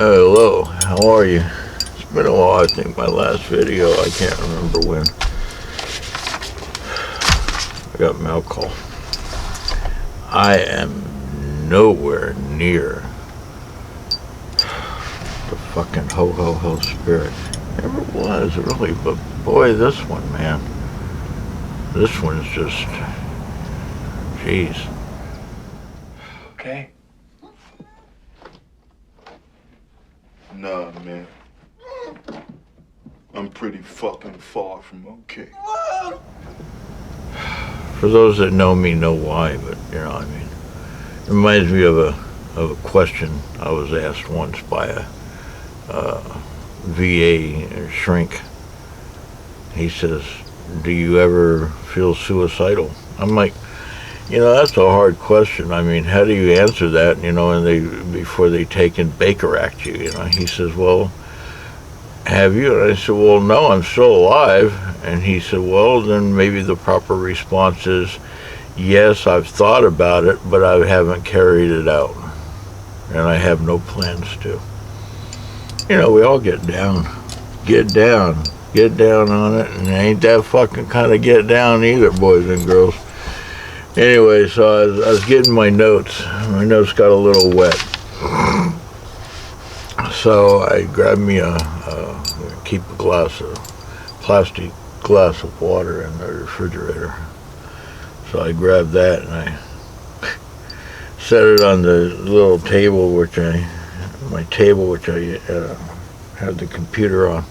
Hello, how are you? It's been a while. I think my last video, I can't remember when. I got mail call. I am nowhere near the fucking ho-ho-ho spirit. Never was, really, but boy, this one, man. This one's just, jeez. Okay. Nah, man. I'm pretty fucking far from okay. For those that know me know why, but you know, I mean, it reminds me of a question I was asked once by a VA shrink. He says, "Do you ever feel suicidal?" I'm like, you know, that's a hard question. I mean, how do you answer that, you know, and before they take and Baker Act you, you know? He says, "Well, have you?" And I said, "Well, no, I'm still alive." And he said, "Well, then maybe the proper response is, yes, I've thought about it, but I haven't carried it out. And I have no plans to." You know, we all get down on it, and it ain't that fucking kind of get down either, boys and girls. Anyway, so I was getting my notes. My notes got a little wet. So I grabbed me keep a plastic glass of water in the refrigerator. So I grabbed that and I set it on the little table, which I have the computer on.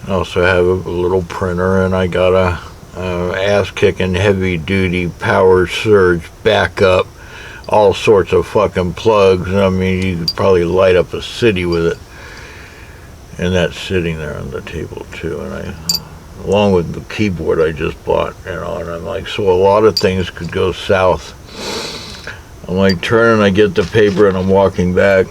I also have a little printer, and I got a ass-kicking heavy-duty power surge backup, all sorts of fucking plugs. I mean, you could probably light up a city with it. And that's sitting there on the table too. And along with the keyboard I just bought, you know, and I'm like, so a lot of things could go south. I'm like turning, I get the paper, and I'm walking back.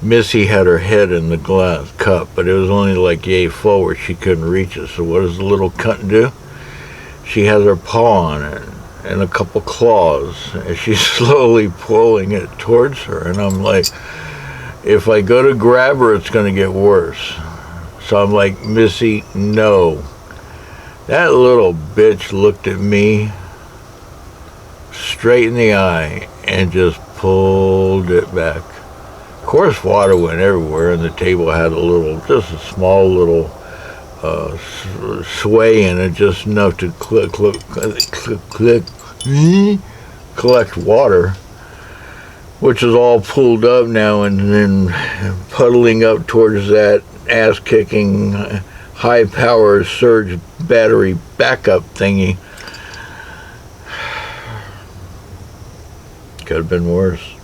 Missy had her head in the glass cup, but it was only like yay forward. She couldn't reach it. So what does the little cunt do? She has her paw on it and a couple claws, and she's slowly pulling it towards her. And I'm like, if I go to grab her, it's going to get worse. So I'm like, "Missy, no." That little bitch looked at me straight in the eye and just pulled it back. Of course, water went everywhere, and the table had just a small little sway in it, just enough to collect water, which is all pulled up now and then puddling up towards that ass-kicking high-power surge battery backup thingy. Could have been worse.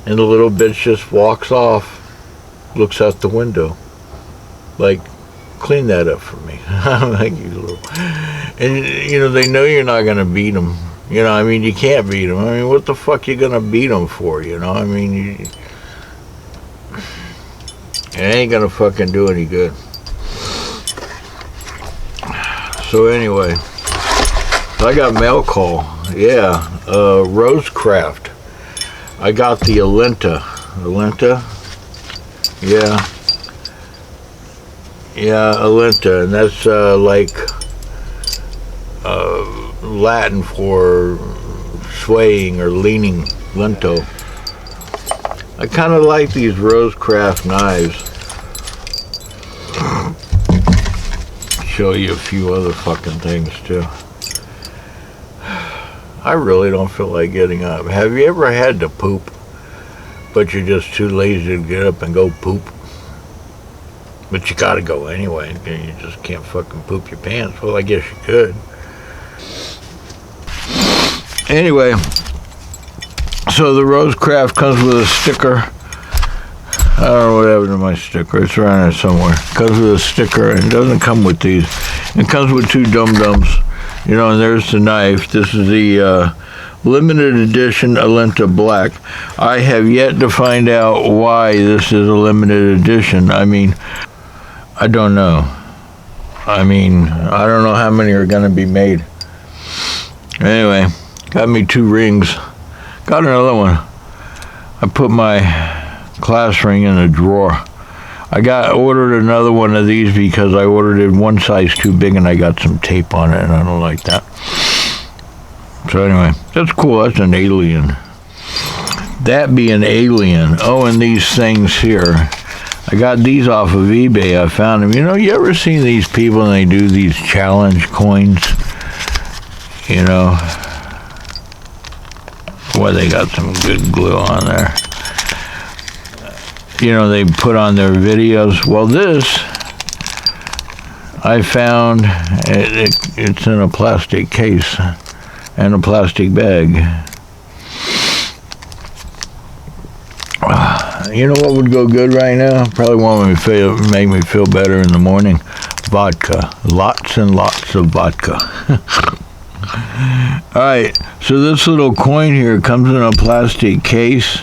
And the little bitch just walks off, looks out the window, like, "Clean that up for me." I'm like, "You little..." And, you know, they know you're not going to beat them. You know, I mean, you can't beat them. I mean, what the fuck you going to beat them for, you know? I mean, it ain't going to fucking do any good. So anyway, I got mail call. Yeah, RoseCraft. I got the Alenta. Yeah, Alenta, and that's like Latin for swaying or leaning, lento. I kind of like these RoseCraft knives. Show you a few other fucking things too. I really don't feel like getting up. Have you ever had to poop, but you're just too lazy to get up and go poop? But you gotta go anyway, and you just can't fucking poop your pants. Well, I guess you could. Anyway, so the RoseCraft comes with a sticker. I don't know what happened to my sticker. It's around there somewhere. It comes with a sticker, and it doesn't come with these. It comes with two dum-dums. You know, and there's the knife. This is the limited edition Alenta Black. I have yet to find out why this is a limited edition. I mean, I don't know. I mean, I don't know how many are going to be made. Anyway, got me 2 rings. Got another one. I put my class ring in a drawer. I ordered another one of these because I ordered it one size too big and I got some tape on it and I don't like that. So anyway, that's cool. That's an alien. That be an alien. Oh, and these things here. I got these off of eBay. I found them. You know, you ever seen these people and they do these challenge coins? You know, boy, they got some good glue on there. You know, they put on their videos. Well, this, I found, it's in a plastic case and a plastic bag. You know what would go good right now? Probably won't make me feel better in the morning. Vodka. Lots and lots of vodka. Alright, so this little coin here comes in a plastic case.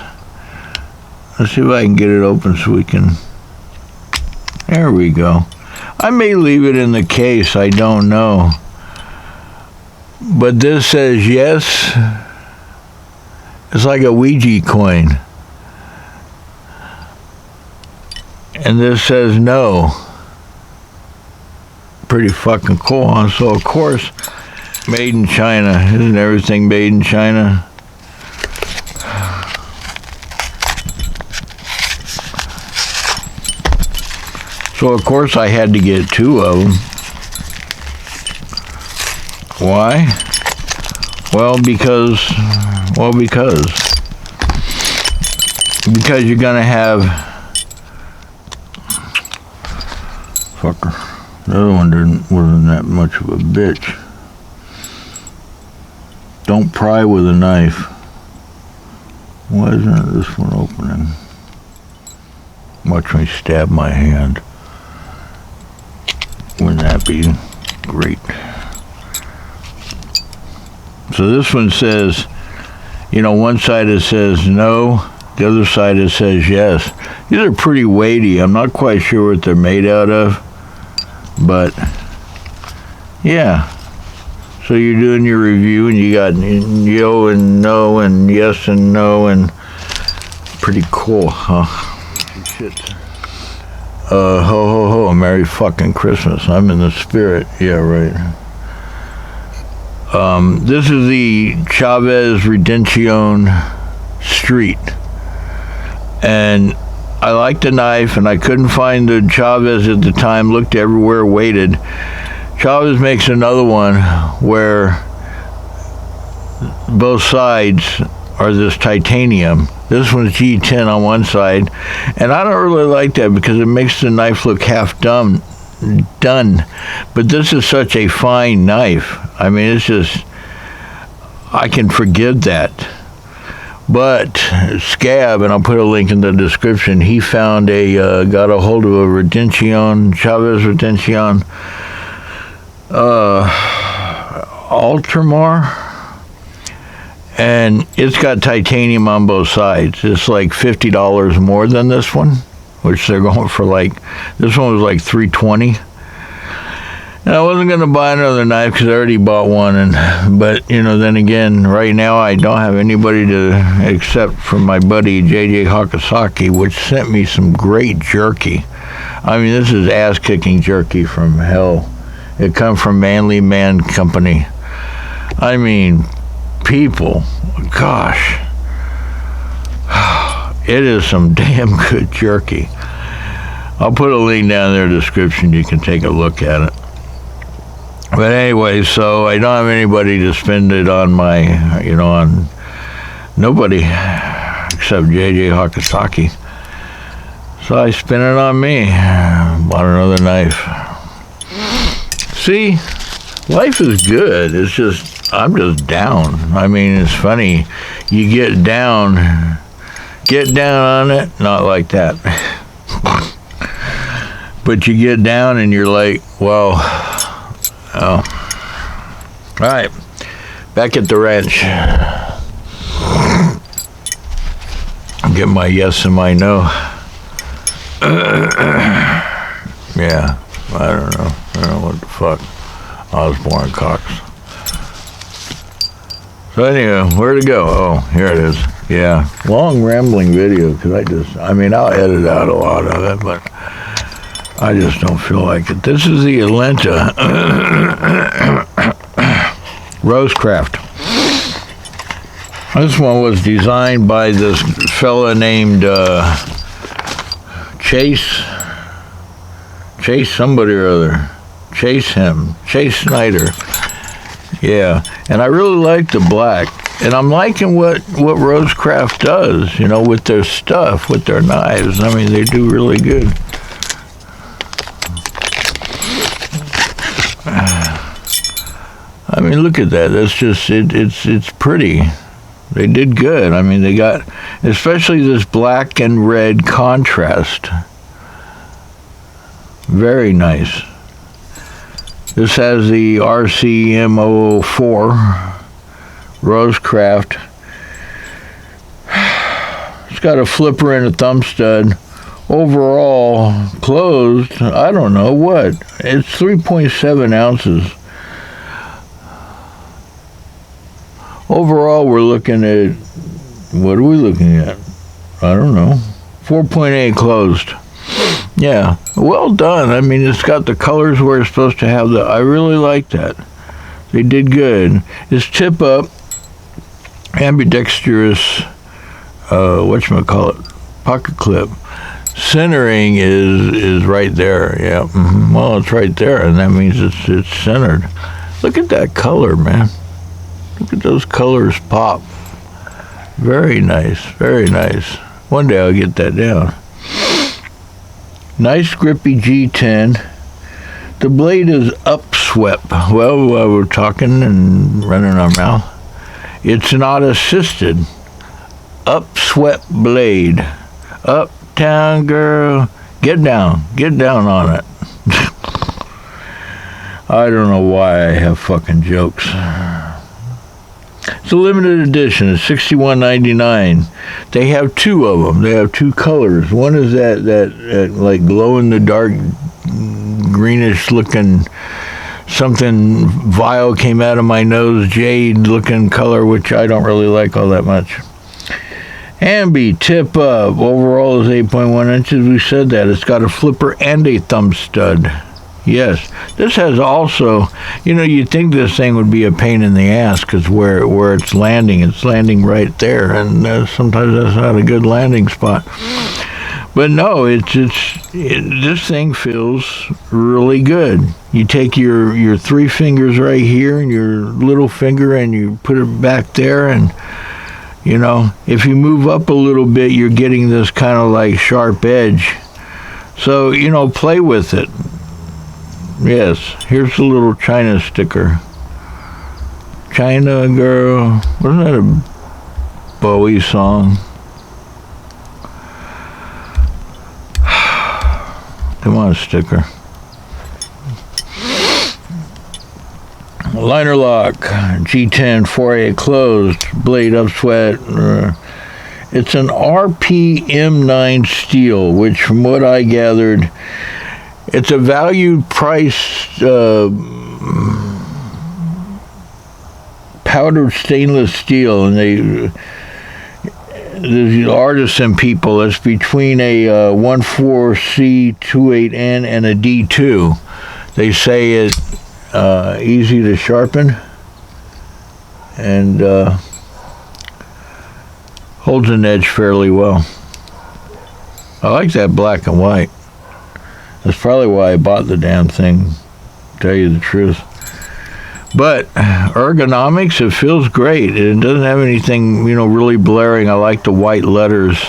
Let's see if I can get it open so we can... There we go. I may leave it in the case, I don't know. But this says yes. It's like a Ouija coin. And this says no. Pretty fucking cool, huh? So, of course, made in China. Isn't everything made in China? So, of course, I had to get two of them. Why? Because you're gonna have... Fucker. The other one wasn't that much of a bitch. Don't pry with a knife. Why isn't this one opening? Watch me stab my hand. Wouldn't that be great? So this one says, you know, one side it says no, the other side it says yes. These are pretty weighty. I'm not quite sure what they're made out of, but yeah. So you're doing your review and you got yo and no and yes and no and pretty cool, huh? Shit. Ho ho ho, Merry fucking Christmas. I'm in the spirit. Yeah, right. This is the Chavez Redemption Street. And I like the knife, and I couldn't find the Chavez at the time. Looked everywhere, waited. Chavez makes another one where both sides are this titanium. This one's G10 on one side, and I don't really like that because it makes the knife look half done. But this is such a fine knife. I mean, it's just, I can forgive that. But Scab, and I'll put a link in the description, he found got a hold of a Redemption, Chavez Redemption Ultramar, and it's got titanium on both sides. It's like $50 more than this one, which they're going for like, this one was like $320. And I wasn't going to buy another knife because I already bought one, but you know, then again, right now I don't have anybody to, except for my buddy JJ Hakasaki, which sent me some great jerky. I mean, this is ass-kicking jerky from hell. It comes from Manly Man Company. I mean, people, gosh, it is some damn good jerky. I'll put a link down there in the description. You can take a look at it. But anyway, so I don't have anybody to spend it on my, you know, on nobody except JJ Hakasaki. So I spent it on me. Bought another knife. See, life is good. It's just, I'm just down. I mean, it's funny. You get down on it, not like that. But you get down and you're like, well, oh. All right, back at the ranch. Get my yes and my no. Yeah, I don't know what the fuck. Osborne Cox. So anyway, where to go? Oh, here it is. Yeah, long rambling video, because I mean, I'll edit out a lot of it, but I just don't feel like it. This is the Alenta RoseCraft. This one was designed by this fella named Chase somebody or other. Chase Snyder. Yeah, and I really like the black. And I'm liking what RoseCraft does, with their stuff, with their knives. I mean, they do really good. I mean, look at that. That's just, it's pretty. They did good. I mean, they got, especially this black and red contrast. Very nice. This has the RCM004 RoseCraft. It's got a flipper and a thumb stud. Overall, closed, I don't know what. It's 3.7 ounces. Overall, we're looking at, what are we looking at? I don't know. 4.8 closed. Yeah, well done. I mean, it's got the colors where it's supposed to have I really like that. They did good. It's tip up, ambidextrous, whatchamacallit, pocket clip. Centering is right there, yeah. Mm-hmm. Well, it's right there, and that means it's centered. Look at that color, man. Look at those colors pop. Very nice, very nice. One day I'll get that down. Nice grippy G10. The blade is upswept. Well, while we're talking and running our mouth, it's not assisted. Upswept blade. Uptown girl. Get down on it. I don't know why I have fucking jokes. It's a limited edition. It's $61.99. They have two of them. They have two colors. One is that like glow in the dark, greenish looking something vile came out of my nose, jade looking color, which I don't really like all that much. Ambi tip up. Overall is 8.1 inches. We said that. It's got a flipper and a thumb stud. Yes, this has also, you'd think this thing would be a pain in the ass because where it's landing right there, and sometimes that's not a good landing spot. But no, this thing feels really good. You take your three fingers right here and your little finger and you put it back there, and if you move up a little bit, you're getting this kind of like sharp edge. So play with it. Yes, here's a little China sticker. China girl. Wasn't that a Bowie song? Come on, sticker. Liner lock. G10 4A closed. Blade upswept. It's an RPM9 steel, which from what I gathered, it's a value price powdered stainless steel, and the artisan people, it's between a 14C28N and a D2. They say it's easy to sharpen and holds an edge fairly well. I like that black and white. That's probably why I bought the damn thing, to tell you the truth. But ergonomics, it feels great. It doesn't have anything, really blaring. I like the white letters.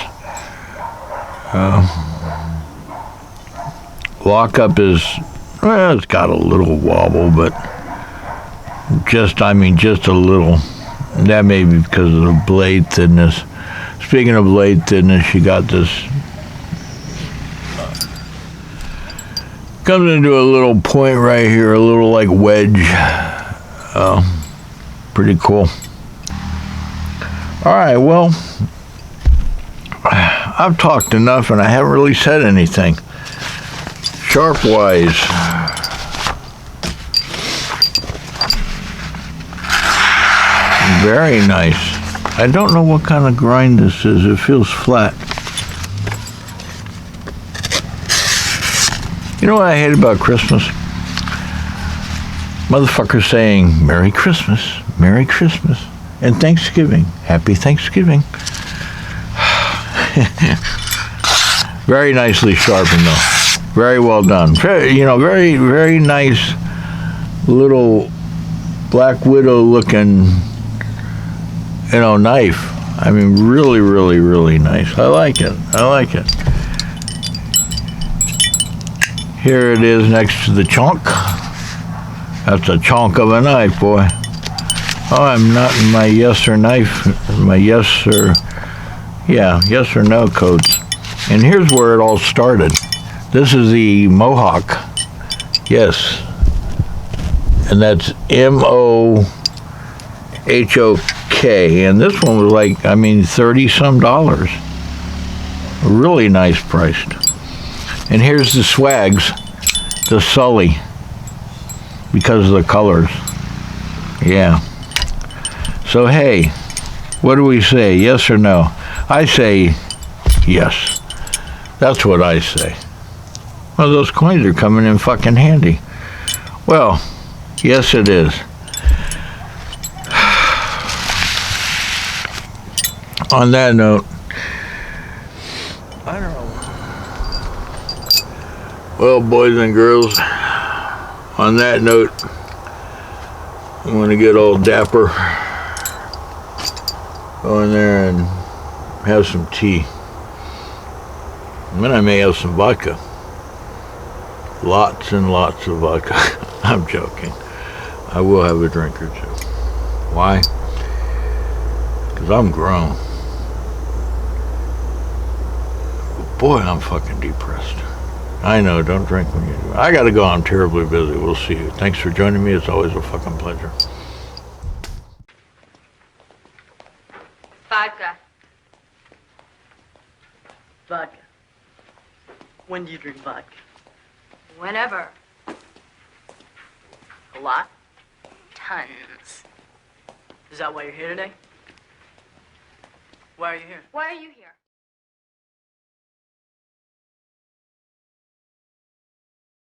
Lockup is, it's got a little wobble, but just a little. That may be because of the blade thinness. Speaking of blade thinness, you got this. Comes into a little point right here, a little like wedge. Pretty cool. All right, well, I've talked enough and I haven't really said anything. Sharp-wise. Very nice. I don't know what kind of grind this is. It feels flat. You know what I hate about Christmas? Motherfuckers saying, Merry Christmas, Merry Christmas, and Thanksgiving, Happy Thanksgiving. Very nicely sharpened, though. Very well done. Very, very, very nice little Black Widow looking, knife. I mean, really, really, really nice. I like it. I like it. Here it is next to the chunk. That's a chunk of a knife, boy. Oh, I'm not in my yes or yes or no codes. And here's where it all started. This is the Mohawk. Yes. And that's MOHOK. And this one was like, $30-some. Really nice priced. And here's the Swags, the Sully, because of the colors. Yeah. So, hey, what do we say, yes or no? I say yes. That's what I say. Well, those coins are coming in fucking handy. Well, yes, it is. On that note, I don't know. Well, boys and girls, on that note, I'm going to get old Dapper, go in there and have some tea. And then I may have some vodka. Lots and lots of vodka. I'm joking. I will have a drink or two. Why? Because I'm grown. Boy, I'm fucking depressed. I know, don't drink when you do. I gotta go, I'm terribly busy. We'll see you. Thanks for joining me. It's always a fucking pleasure. Vodka. Vodka. When do you drink vodka? Whenever. A lot? Tons. Is that why you're here today? Why are you here? Why are you here?